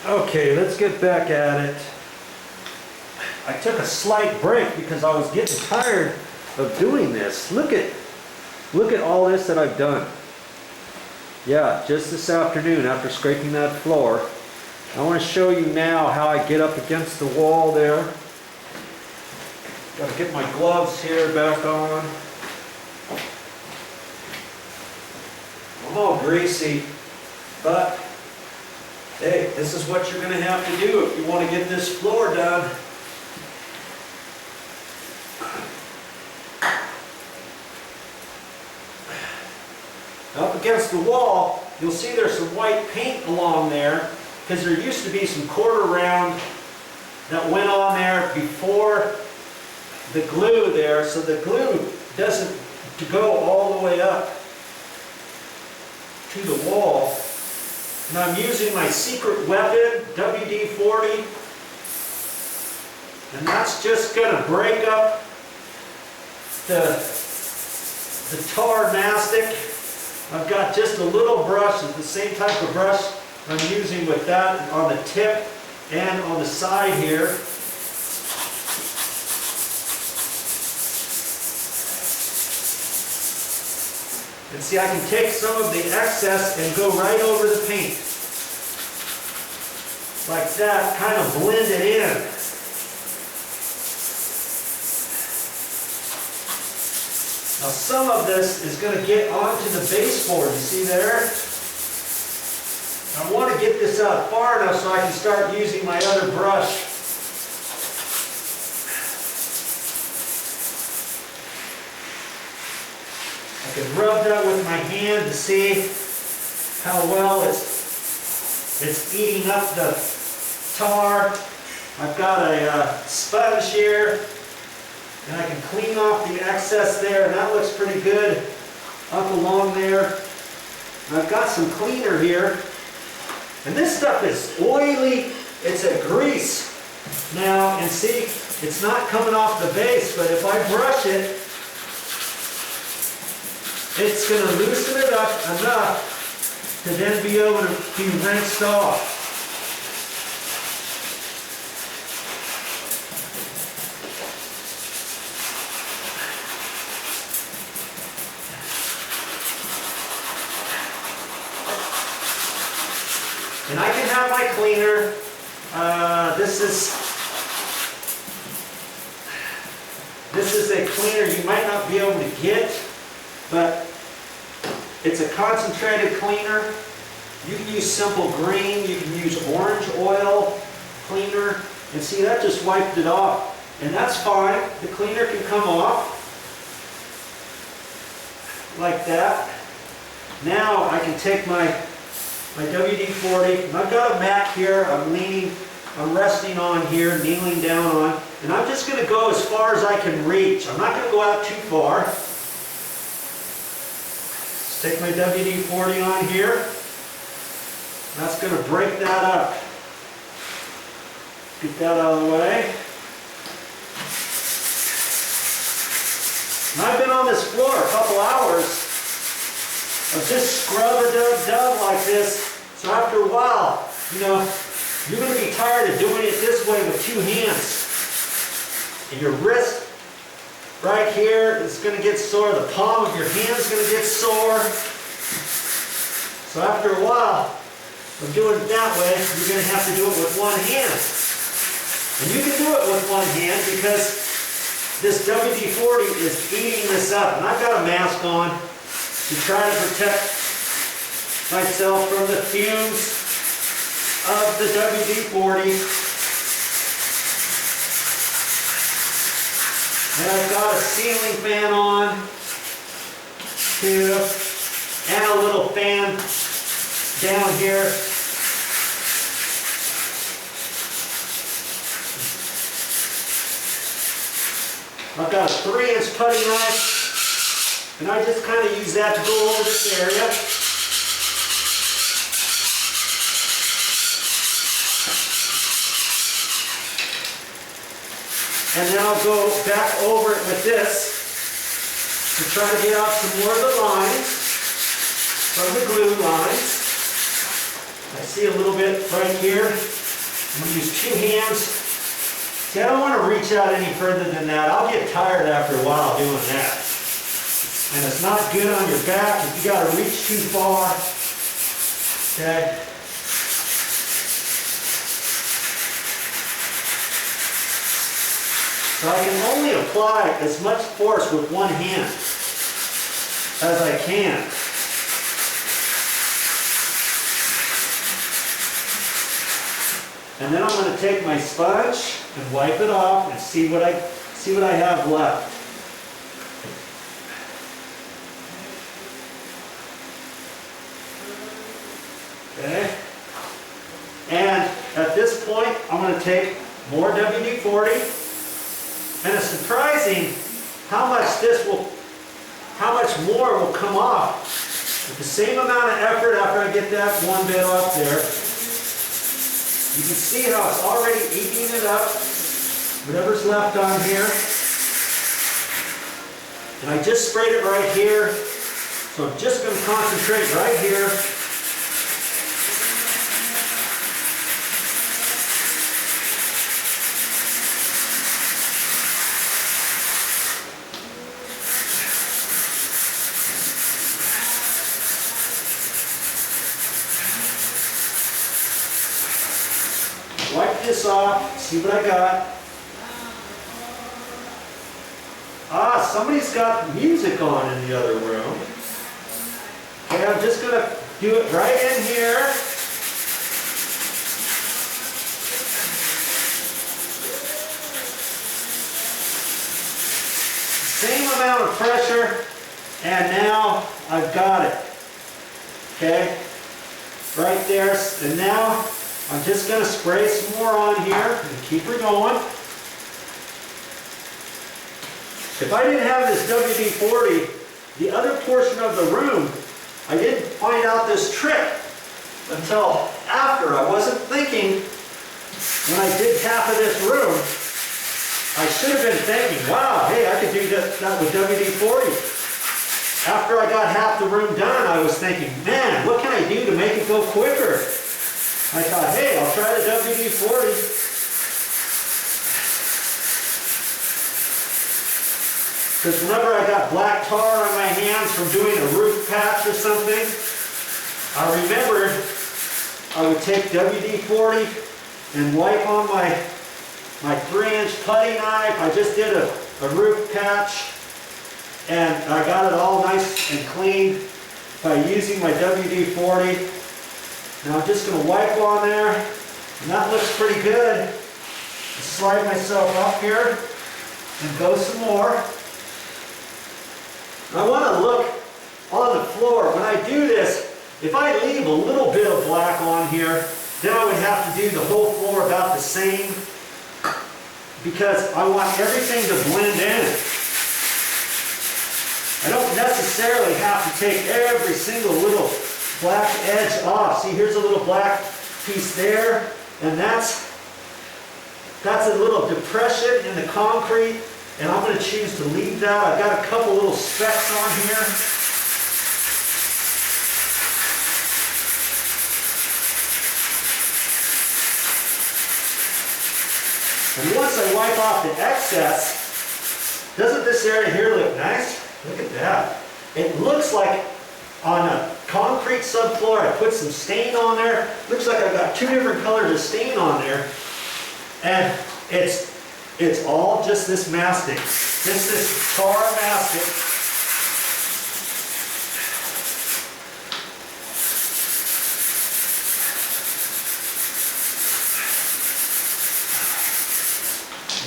Okay, let's get back at it. I took a slight break because I was getting tired of doing this. Look at all this that I've done. Yeah, just this afternoon after scraping that floor. I want to show you now how I get up against the wall there. Got to get my gloves here back on. I'm all greasy, but hey, this is what you're going to have to do if you want to get this floor done. Up against the wall, you'll see there's some white paint along there because there used to be some quarter round that went on there before the glue there, so the glue doesn't go all the way up to the wall. And I'm using my secret weapon, WD-40, and that's just going to break up the tar mastic. I've got just a little brush, it's the same type of brush I'm using with that on the tip and on the side here. And see, I can take some of the excess and go right over the paint. Like that, kind of blend it in. Now some of this is going to get onto the baseboard, you see there? I want to get this out far enough so I can start using my other brush. I can rub that with my hand to see how well it's eating up the tar. I've got a sponge here, and I can clean off the excess there, and that looks pretty good up along there. I've got some cleaner here, and this stuff is oily. It's a grease now, and see, it's not coming off the base, but if I brush it, it's going to loosen it up enough to then be able to be rinsed off. And I can have my cleaner. This is a cleaner you might not be able to get, but it's a concentrated cleaner. You can use simple green, you can use orange oil cleaner, and see, that just wiped it off. And that's fine. The cleaner can come off like that. Now I can take my WD-40, and I've got a mat here I'm resting on here, kneeling down on, and I'm just going to go as far as I can reach. I'm not going to go out too far. Let's take my WD-40 on here. That's going to break that up. Get that out of the way. And I've been on this floor a couple hours of just scrub-a-dub-dub like this. So after a while, you know, you're going to be tired of doing it this way with two hands. And your wrist right here is going to get sore. The palm of your hand is going to get sore. So after a while of doing it that way, you're going to have to do it with one hand. And you can do it with one hand because this WD-40 is eating this up. And I've got a mask on to try to protect myself from the fumes of the WD-40. And I've got a ceiling fan on too, and a little fan down here. I've got a 3-inch putty knife, and I just kind of use that to go over this area. And then I'll go back over it with this to try to get out some more of the lines from the glue lines. I see a little bit right here. I'm going to use 2 hands. See, I don't want to reach out any further than that. I'll get tired after a while doing that. And it's not good on your back if you got to reach too far. Okay. So I can only apply as much force with one hand as I can. And then I'm going to take my sponge and wipe it off and see what I have left. Okay. And at this point, I'm going to take more WD-40. And it's surprising how much more will come off with the same amount of effort after I get that one bit off there. You can see how it's already eating it up, whatever's left on here. And I just sprayed it right here, so I'm just going to concentrate right here. Wipe this off, see what I got. Ah, somebody's got music on in the other room. Okay, I'm just going to do it right in here. Same amount of pressure, and now I've got it. Okay, right there, and now I'm just going to spray some more on here and keep her going. If I didn't have this WD-40, the other portion of the room, I didn't find out this trick until after. I wasn't thinking when I did half of this room. I should have been thinking, wow, hey, I could do that with WD-40. After I got half the room done, I was thinking, man, what can I do to make it go quicker? I thought, hey, I'll try the WD-40. Because whenever I got black tar on my hands from doing a roof patch or something, I remembered I would take WD-40 and wipe on my 3-inch putty knife. I just did a roof patch, and I got it all nice and clean by using my WD-40. Now I'm just going to wipe on there, and that looks pretty good. I'll slide myself up here and go some more. I want to look on the floor. When I do this, if I leave a little bit of black on here, then I would have to do the whole floor about the same, because I want everything to blend in. I don't necessarily have to take every single little black edge off. See, here's a little black piece there, and that's a little depression in the concrete, and I'm going to choose to leave that. I've got a couple little specks on here. And once I wipe off the excess, doesn't this area here look nice? Look at that. It looks like on a concrete subfloor, I put some stain on there. Looks like I've got 2 different colors of stain on there. And it's all just this mastic. Just this tar mastic.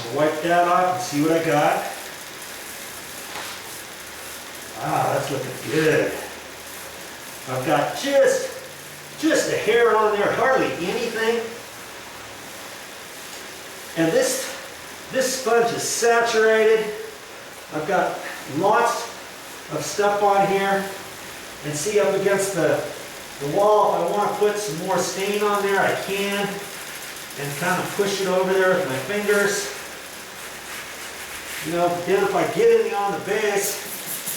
I'll wipe that off and see what I got. Ah, that's looking good. I've got just a hair on there, hardly anything. And this sponge is saturated. I've got lots of stuff on here. And see, up against the wall, if I want to put some more stain on there, I can. And kind of push it over there with my fingers. You know, then if I get any on the base,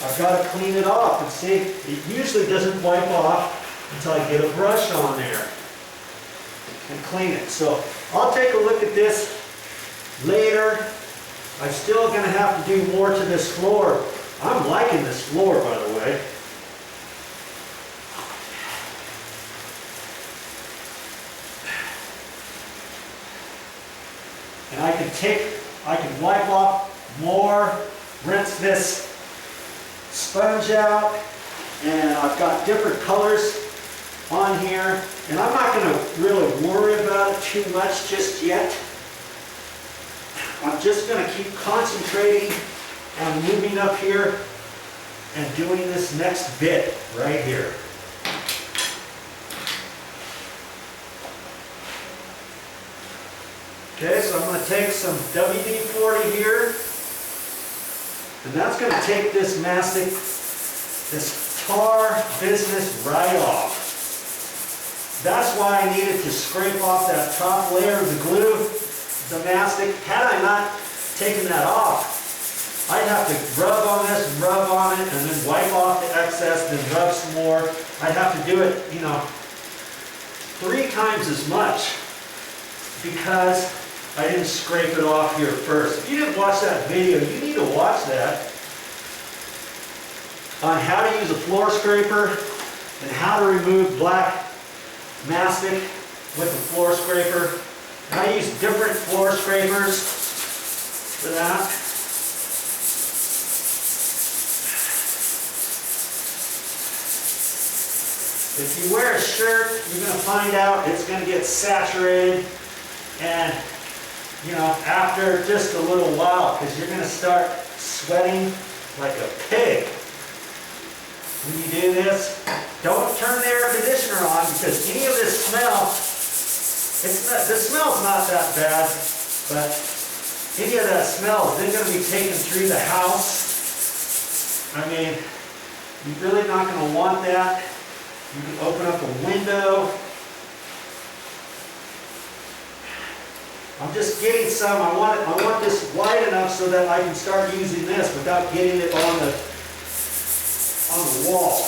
I've got to clean it off. And see, it usually doesn't wipe off until I get a brush on there. and clean it. So I'll take a look at this later. I'm still going to have to do more to this floor. I'm liking this floor, by the way. And I can wipe off more, rinse this sponge out, and I've got different colors on here, and I'm not going to really worry about it too much just yet. I'm just going to keep concentrating on moving up here and doing this next bit right here. Okay, so I'm going to take some WD-40 here, and that's going to take this mastic, this tar business right off. That's why I needed to scrape off that top layer of the glue, the mastic. Had I not taken that off, I'd have to rub on this and rub on it and then wipe off the excess, then rub some more. I'd have to do it, 3 times as much because I didn't scrape it off here first. If you didn't watch that video, you need to watch that on how to use a floor scraper and how to remove black mastic with a floor scraper. I use different floor scrapers for that. If you wear a shirt, you're going to find out it's going to get saturated, and after just a little while, because you're going to start sweating like a pig. When you do this, don't turn the air conditioner on, because any of this smell, the smell's not that bad, but any of that smell is then going to be taken through the house. I mean, you're really not going to want that. You can open up a window. I'm just getting some. I want this wide enough so that I can start using this without getting it on the wall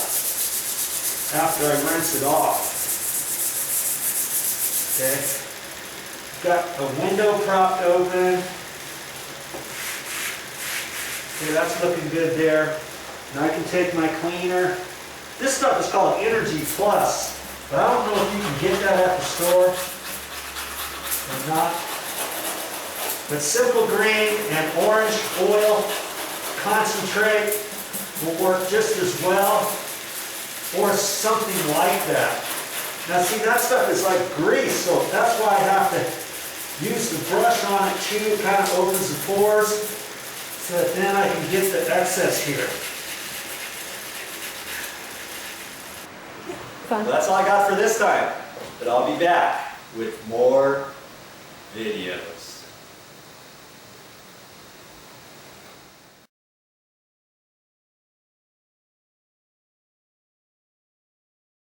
after I rinse it off. Okay. Got a window propped open. Okay, that's looking good there. Now I can take my cleaner. This stuff is called Energy Plus, but I don't know if you can get that at the store or not. But Simple Green and Orange Oil Concentrate will work just as well, or something like that. Now see, that stuff is like grease, so that's why I have to use the brush on it too. It kind of opens the pores, so that then I can get the excess here. Fun. Well, that's all I got for this time, but I'll be back with more video.